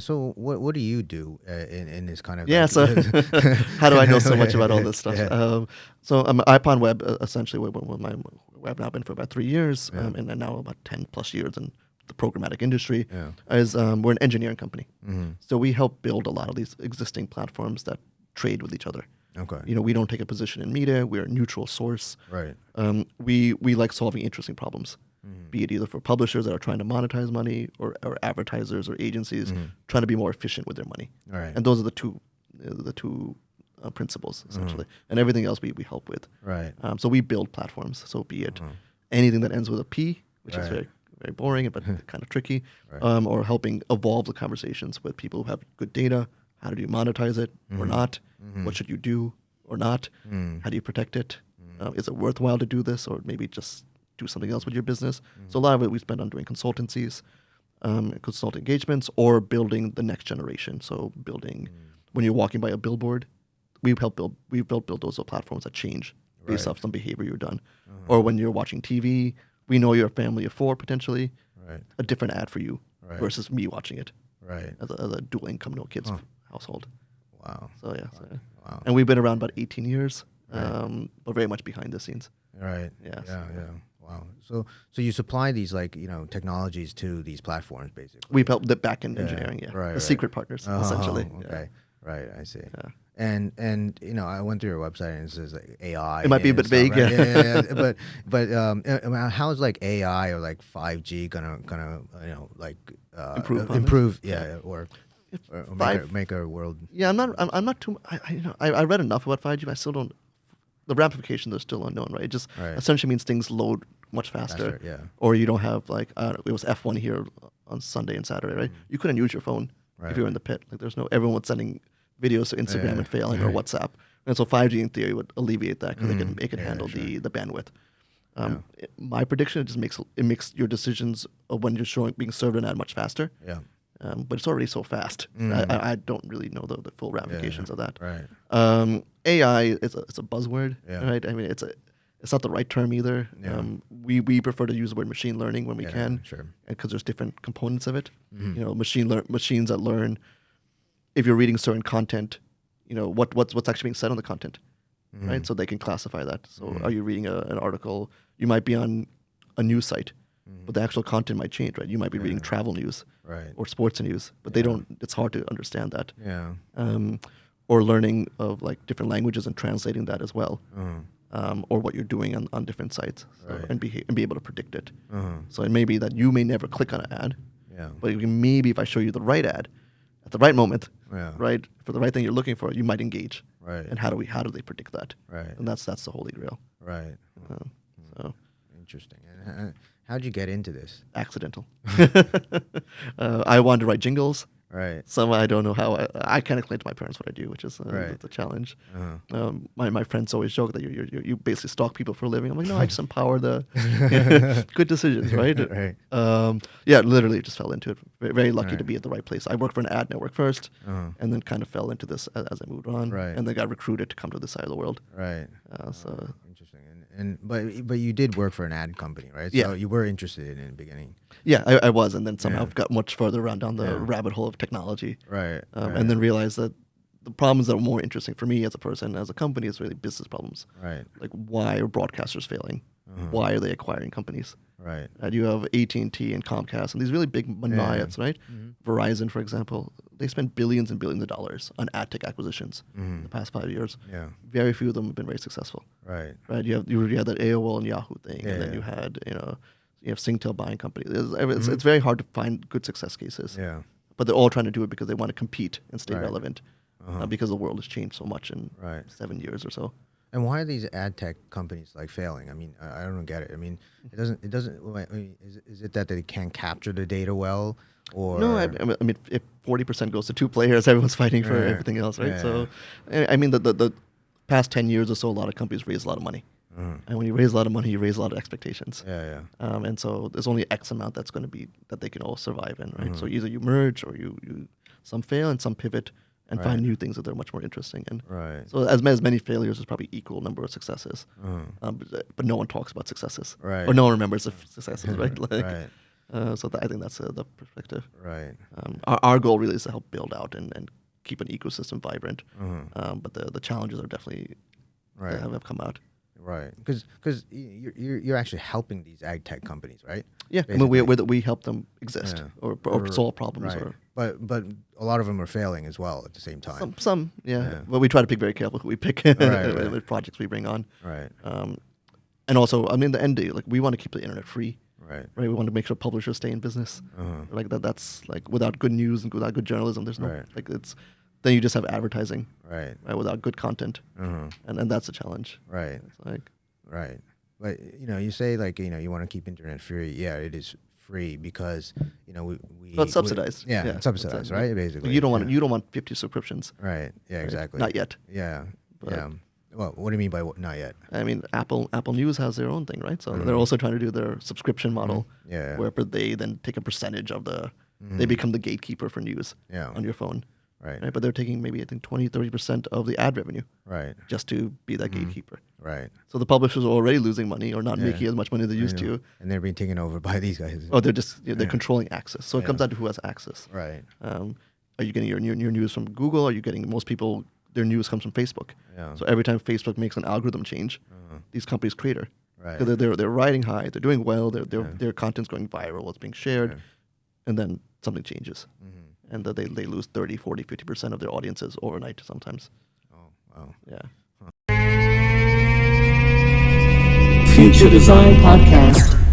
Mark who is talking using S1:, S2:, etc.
S1: So what do you do in this kind of
S2: Yeah,
S1: like?
S2: so how do I know so much about all
S1: Yeah,
S2: this stuff?
S1: yeah,
S2: So IPONWeb, essentially, my web now been for about 3 years,
S1: yeah,
S2: and then now about 10 plus years in the programmatic industry,
S1: yeah.
S2: is we're an engineering company.
S1: Mm-hmm.
S2: So we help build a lot of these existing platforms that trade with each other.
S1: Okay.
S2: We don't take a position in media. We're a neutral source.
S1: Right.
S2: We like solving interesting problems,
S1: Mm-hmm.
S2: be it either for publishers that are trying to monetize money or advertisers or agencies
S1: Mm-hmm.
S2: trying to be more efficient with their money.
S1: Right.
S2: And those are the two principles, essentially. And everything else we help with.
S1: Right.
S2: So we build platforms. So be it
S1: Uh-huh.
S2: anything that ends with a P, which is
S1: Right.
S2: very, very boring, but kind of tricky,
S1: Right.
S2: or helping evolve the conversations with people who have good data. How do you monetize it or not?
S1: Mhm.
S2: What should you do or not?
S1: Mm.
S2: How do you protect it? Is it worthwhile to do this, or maybe just do something else with your business? So a lot of it we spend on doing consultancies, consult engagements, or building the next generation. So building, when you're walking by a billboard, we've helped build those platforms that change based
S1: Right.
S2: off some behavior you've done. Or when you're watching TV, we know you're a family of four potentially,
S1: Right.
S2: a different ad for you
S1: Right.
S2: versus me watching it
S1: Right.
S2: as a dual income, no kids household.
S1: Wow.
S2: So yeah,
S1: Wow.
S2: and we've been around about 18 years,
S1: Right.
S2: but very much behind the scenes.
S1: Right.
S2: Yeah,
S1: Yeah. Yeah. Wow. So you supply these like technologies to these platforms basically.
S2: We've helped the back end
S1: Yeah,
S2: engineering,
S1: right,
S2: the
S1: right.
S2: secret partners,
S1: Oh,
S2: essentially.
S1: okay. Right. I see.
S2: Yeah.
S1: And I went through your website and it says like AI.
S2: It might be a
S1: and
S2: bit
S1: stuff,
S2: vague,
S1: right?
S2: yeah.
S1: But how's like AI or like 5G gonna like
S2: Improve upon this?
S1: improve or
S2: five-
S1: make our world
S2: Yeah, I'm not too. I read enough about 5G, but I still don't. The ramifications are still unknown, right? It just
S1: Right.
S2: essentially means things load much faster,
S1: faster? Yeah.
S2: or you don't have like it was F1 here on Sunday and Saturday, right? You couldn't use your phone
S1: Right.
S2: if you were in the pit. Like everyone was sending videos to Instagram
S1: Yeah.
S2: and failing or WhatsApp, and so 5G in theory would alleviate that because it can
S1: Yeah,
S2: handle
S1: sure.
S2: the bandwidth. My prediction, it just makes your decisions of when you're being served an ad much faster.
S1: Yeah.
S2: But it's already so fast. I don't really know the full ramifications of that.
S1: Right.
S2: AI it's a buzzword,
S1: Yeah.
S2: right? I mean, it's not the right term either.
S1: Yeah.
S2: We prefer to use the word machine learning when we
S1: Yeah,
S2: can,
S1: sure.
S2: because there's different components of it. Machines that learn if you're reading certain content, what's actually being said on the content, right? So they can classify that. So are you reading an article? You might be on a news site, but the actual content might change, right? You might be reading travel news
S1: Right.
S2: or sports news, but they don't. It's hard to understand that.
S1: Yeah.
S2: Or learning of like different languages and translating that as well,
S1: Uh-huh.
S2: or what you're doing on different sites,
S1: Right.
S2: and be able to predict it.
S1: Uh-huh.
S2: So it may be that you may never click on an ad,
S1: Yeah.
S2: but maybe if I show you the right ad at the right moment,
S1: Yeah.
S2: right, for the right thing you're looking for, you might engage.
S1: Right.
S2: And how do they predict that?
S1: Right.
S2: And that's the holy grail.
S1: Right.
S2: So
S1: Interesting. And how'd you get into this?
S2: accidental. I wanted to write jingles.
S1: Right.
S2: Some I don't know how. I can't explain to my parents what I do, which is
S1: Right.
S2: the challenge.
S1: Uh-huh.
S2: My friends always joke that you basically stalk people for a living. I'm like, no, I just empower the good decisions, right?
S1: Right.
S2: Yeah, literally just fell into it. Very lucky to
S1: Right.
S2: be at the right place. I worked for an ad network first,
S1: Uh-huh.
S2: and then kind of fell into this as I moved on,
S1: Right.
S2: and then got recruited to come to this side of the world.
S1: Right.
S2: So
S1: Interesting. But you did work for an ad company, right? So
S2: Yeah.
S1: you were interested in it in the beginning.
S2: yeah, I was, and then somehow
S1: Yeah.
S2: got much further around down the
S1: Yeah.
S2: rabbit hole of technology.
S1: Right. Right.
S2: And then realized that the problems that are more interesting for me as a person, as a company, is really business problems.
S1: Right.
S2: Like, why are broadcasters failing?
S1: Uh-huh.
S2: Why are they acquiring companies?
S1: Right.
S2: You have AT&T and Comcast and these really big monoliths, right? Verizon, for example, they spend billions and billions of dollars on ad tech acquisitions in the past 5 years.
S1: Yeah.
S2: Very few of them have been very successful,
S1: Right.
S2: right? You had that AOL and Yahoo thing,
S1: Yeah,
S2: and then
S1: yeah.
S2: you had you have Singtel buying companies. It's very hard to find good success cases.
S1: Yeah.
S2: But they're all trying to do it because they want to compete and stay
S1: Right.
S2: relevant, because the world has changed so much in
S1: Right.
S2: 7 years or so.
S1: And why are these ad tech companies like failing? I mean, I don't get it. I mean, it doesn't. I mean, is it that they can't capture the data well, or
S2: No, I mean, if 40% goes to two players, everyone's fighting for
S1: Yeah.
S2: everything else, right?
S1: Yeah.
S2: So, I mean, the past 10 years or so, a lot of companies raise a lot of money. And when you raise a lot of money, you raise a lot of expectations.
S1: Yeah.
S2: And so there's only X amount that's going to be that they can all survive in, right? So either you merge or you some fail and some pivot and
S1: Right.
S2: find new things that they're much more interesting in.
S1: Right.
S2: So as many failures is probably equal number of successes. But no one talks about successes.
S1: Right.
S2: Or no one remembers the successes, right? Like,
S1: Right.
S2: I think that's the perspective.
S1: Right.
S2: Our goal really is to help build out and keep an ecosystem vibrant. But the challenges are definitely have come out.
S1: Right, because you're actually helping these ag tech companies, right?
S2: Yeah,
S1: Basically.
S2: I mean, we help them exist or solve problems.
S1: Right.
S2: Or
S1: But a lot of them are failing as well at the same time.
S2: some, yeah. But we try to pick very careful who we pick with projects we bring on.
S1: Right.
S2: And also, I mean, the end day, like we want to keep the internet free.
S1: Right.
S2: We want to make sure publishers stay in business. Like that's like without good news and without good journalism, there's no like it's. Then you just have advertising,
S1: right,
S2: without good content, and that's a challenge,
S1: right?
S2: It's like,
S1: right, but you say like you want to keep internet free. Yeah, it is free because we
S2: it's subsidized.
S1: It's subsidized, right? Basically,
S2: you don't want 50 subscriptions,
S1: right? Yeah, exactly.
S2: Not yet.
S1: Yeah, yeah. Well, what do you mean by not yet?
S2: I mean, Apple News has their own thing, right? So they're also trying to do their subscription model, where they then take a percentage of the, they become the gatekeeper for news on your phone. Right. But they're taking maybe, I think, 20-30% of the ad revenue. Right. Just to be that gatekeeper. Right. So the publishers are already losing money or not making as much money as they used to.
S1: And they're being taken over by these guys.
S2: Oh, they're just, they're controlling access. So it comes down to who has access.
S1: Right.
S2: Are you getting your news from Google? Are you getting, most people, their news comes from Facebook. Yeah. So every time Facebook makes an algorithm change, these companies crater. Right. Because they're riding high, they're doing well, their content's going viral, it's being shared, and then something changes. And that they lose 30, 40, 50% of their audiences overnight sometimes. Oh, wow. Yeah.
S3: Future Design Podcast.